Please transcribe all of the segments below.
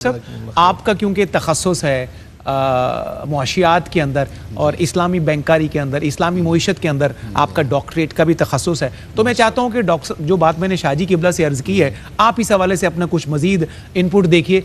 سب آپ کا کیونکہ تخصص ہے معاشیات کے اندر اور اسلامی بینکاری کے اندر، اسلامی معیشت کے اندر آپ کا ڈاکٹریٹ کا بھی تخصص ہے، تو میں چاہتا ہوں کہ جو بات میں نے شاہ جی قبلہ سے عرض کی ہے، آپ اس حوالے سے اپنا کچھ مزید انپٹ دیکھیے۔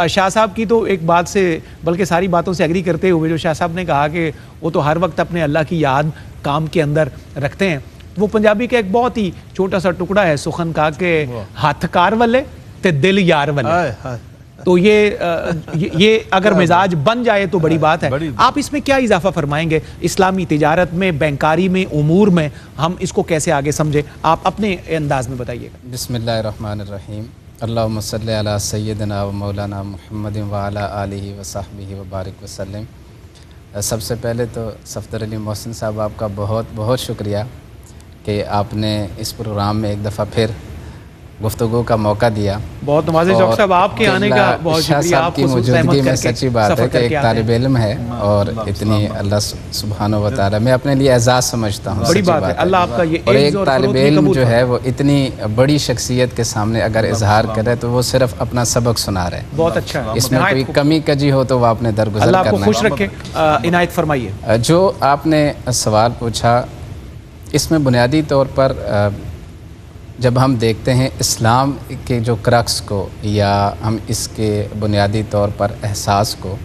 شاہ صاحب کی تو ایک بات سے بلکہ ساری باتوں سے ایگری کرتے ہوئے جو شاہ صاحب نے کہا کہ وہ تو ہر وقت اپنے اللہ کی یاد کام کے اندر رکھتے ہیں، وہ پنجابی کا ایک بہت ہی چھوٹا سا ٹکڑا ہے سخن کا کہ ہاتھ کار والے تے دل یار والے، تو یہ اگر مزاج بن جائے تو بڑی بات ہے۔ آپ اس میں کیا اضافہ فرمائیں گے؟ اسلامی تجارت میں، بینکاری میں، امور میں ہم اس کو کیسے آگے سمجھیں؟ آپ اپنے انداز میں بتائیے گا۔ بسم اللہ الرحمن الرحیم، اللہم صلی علی سیدنا و مولانا محمد وعلی آلہ وصحبہ وبارک وسلم۔ سب سے پہلے تو صفدر علی محسن صاحب آپ کا بہت بہت شکریہ کہ آپ نے اس پروگرام میں ایک دفعہ پھر گفتگو کا موقع دیا۔ بہت نوازش ڈاکٹر صاحب، آپ کے آنے کا بہت شاہ شکریہ۔ صاحب کی موجودگی میں سچی بات ہے کہ ایک طالب علم ہے اور اتنی اللہ سبحانہ و تعالی میں اپنے لیے اعزاز سمجھتا ہوں، بڑی بات ہے۔ اللہ آپ کا یہ اور ایک طالب علم جو ہے وہ اتنی بڑی شخصیت کے سامنے اگر اظہار کرے تو وہ صرف اپنا سبق سنا رہے ہیں، بہت اچھا ہے۔ اس میں کوئی کمی کجی ہو تو وہ آپ نے درگزر اللہ کرنا آپ کو خوش رکھے۔ عنایت فرمائیے۔ جو آپ نے سوال پوچھا، اس میں بنیادی طور پر جب ہم دیکھتے ہیں اسلام کے جو کرکس کو یا ہم اس کے بنیادی طور پر احساس کو،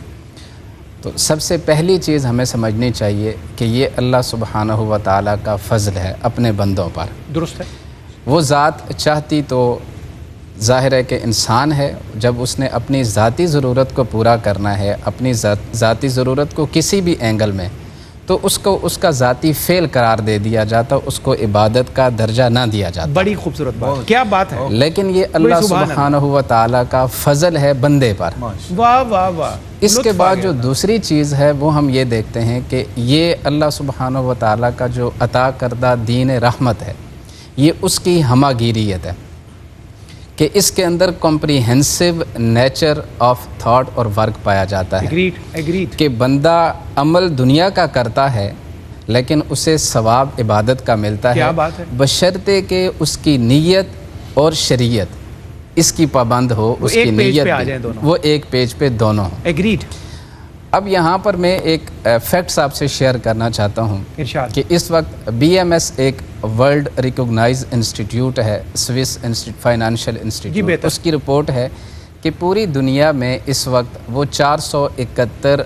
تو سب سے پہلی چیز ہمیں سمجھنی چاہیے کہ یہ اللہ سبحانہ و تعالیٰ کا فضل ہے اپنے بندوں پر۔ درست ہے۔ وہ ذات چاہتی تو ظاہر ہے کہ انسان ہے، جب اس نے اپنی ذاتی ضرورت کو پورا کرنا ہے، اپنی ذاتی ضرورت کو کسی بھی اینگل میں، تو اس کو اس کا ذاتی فعل قرار دے دیا جاتا، اس کو عبادت کا درجہ نہ دیا جاتا۔ بڑی خوبصورت بات، کیا بات ہے۔ لیکن یہ اللہ سبحانہ و تعالیٰ کا فضل ہے بندے پر۔ واہ واہ واہ۔ اس کے بعد جو دوسری چیز ہے وہ ہم یہ دیکھتے ہیں کہ یہ اللہ سبحانہ و تعالیٰ کا جو عطا کردہ دین رحمت ہے، یہ اس کی ہماگیریت ہے کہ اس کے اندر کمپریہنسو نیچر آف تھاٹ اور ورک پایا جاتا ہے کہ بندہ عمل دنیا کا کرتا ہے لیکن اسے ثواب عبادت کا ملتا ہے، بشرطے کہ اس کی نیت اور شریعت اس کی پابند ہو، اس کی نیت وہ ایک پیج پہ دونوں ہوں۔ ایگریڈ۔ اب یہاں پر میں ایک فیکٹس آپ سے شیئر کرنا چاہتا ہوں کہ اس وقت بی ایم ایس ایک ورلڈ ریکوگنائز انسٹیٹیوٹ ہے، سوئس فائنانشل انسٹیٹیوٹ، اس کی رپورٹ ہے کہ پوری دنیا میں اس وقت وہ 471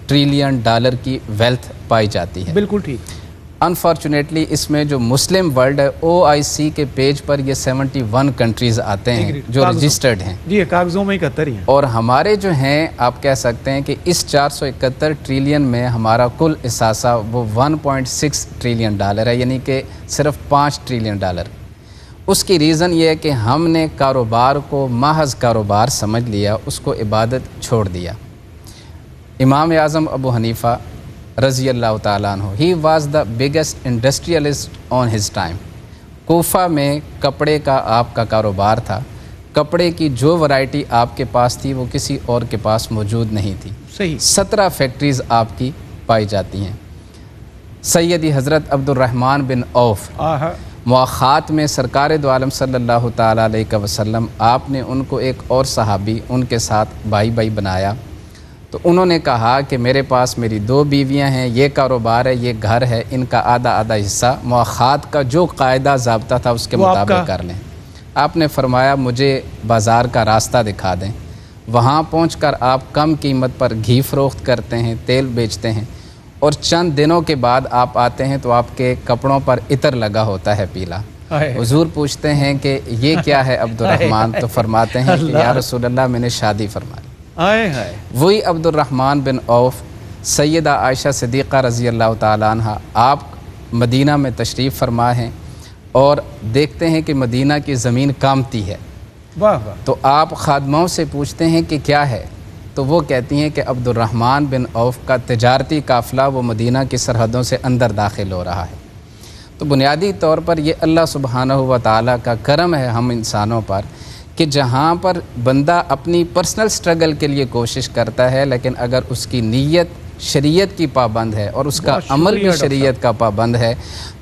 ٹریلین ڈالر کی ویلتھ پائی جاتی ہے۔ بالکل ٹھیک۔ انفارچونیٹلی اس میں جو مسلم ورلڈ ہے OIC کے پیج پر یہ 71 کنٹریز آتے ہیں جو رجسٹرڈ ہیں، جی کاغذوں میں 71 ہی ہیں، اور ہمارے جو ہیں آپ کہہ سکتے ہیں کہ اس 471 ٹریلین میں ہمارا کل اثاثہ وہ 1.6 ٹریلین ڈالر ہے، یعنی کہ صرف 5 ٹریلین ڈالر۔ اس کی ریزن یہ ہے کہ ہم نے کاروبار کو محض کاروبار سمجھ لیا، اس کو عبادت چھوڑ دیا۔ امام اعظم ابو حنیفہ رضی اللہ تعالیٰ عنہ، he was the biggest industrialist on his time. Kufa میں کپڑے کا آپ کا کاروبار تھا، کپڑے کی جو ورائٹی آپ کے پاس تھی وہ کسی اور کے پاس موجود نہیں تھی۔ صحیح۔ 17 فیکٹریز آپ کی پائی جاتی ہیں۔ سیدی حضرت عبد الرحمن بن عوف مواخات میں سرکار دو عالم صلی اللہ تعالیٰ علیہ وسلم، آپ نے ان کو ایک اور صحابی ان کے ساتھ بھائی بھائی بنایا، تو انہوں نے کہا کہ میرے پاس میری 2 بیویاں ہیں، یہ کاروبار ہے، یہ گھر ہے، ان کا آدھا آدھا حصہ مواخات کا جو قاعدہ ضابطہ تھا اس کے مطابق کر لیں۔ آپ نے فرمایا مجھے بازار کا راستہ دکھا دیں، وہاں پہنچ کر آپ کم قیمت پر گھی فروخت کرتے ہیں، تیل بیچتے ہیں، اور چند دنوں کے بعد آپ آتے ہیں تو آپ کے کپڑوں پر عطر لگا ہوتا ہے پیلا۔ حضور پوچھتے ہیں کہ یہ کیا ہے عبد الرحمن؟ تو فرماتے ہیں کہ یا رسول اللہ میں نے شادی فرمائی۔ وہی عبد الرحمن بن عوف، سیدہ عائشہ صدیقہ رضی اللہ تعالیٰ عنہ، آپ مدینہ میں تشریف فرما ہیں اور دیکھتے ہیں کہ مدینہ کی زمین کامتی ہے، تو آپ خادموں سے پوچھتے ہیں کہ کیا ہے، تو وہ کہتی ہیں کہ عبد الرحمن بن عوف کا تجارتی قافلہ وہ مدینہ کی سرحدوں سے اندر داخل ہو رہا ہے۔ تو بنیادی طور پر یہ اللہ سبحانہ و تعالیٰ کا کرم ہے ہم انسانوں پر کہ جہاں پر بندہ اپنی پرسنل سٹرگل کے لیے کوشش کرتا ہے لیکن اگر اس کی نیت شریعت کی پابند ہے اور اس کا عمل بھی شریعت کا پابند ہے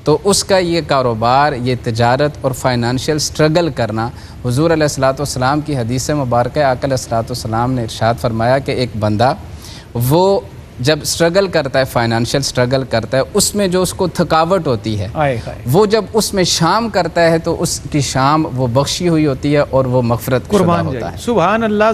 تو اس کا یہ کاروبار، یہ تجارت اور فائنانشیل سٹرگل کرنا، حضور علیہ الصلوۃ والسلام کی حدیث مبارکہ آقا علیہ الصلوۃ والسلام نے ارشاد فرمایا کہ ایک بندہ وہ جب سٹرگل کرتا ہے، فائنانشیل سٹرگل کرتا ہے، اس میں جو اس کو تھکاوٹ ہوتی ہے وہ جب اس میں شام کرتا ہے تو اس کی شام وہ بخشی ہوئی ہوتی ہے اور وہ مغفرت کا شدہ ہوتا ہے۔ سبحان اللہ۔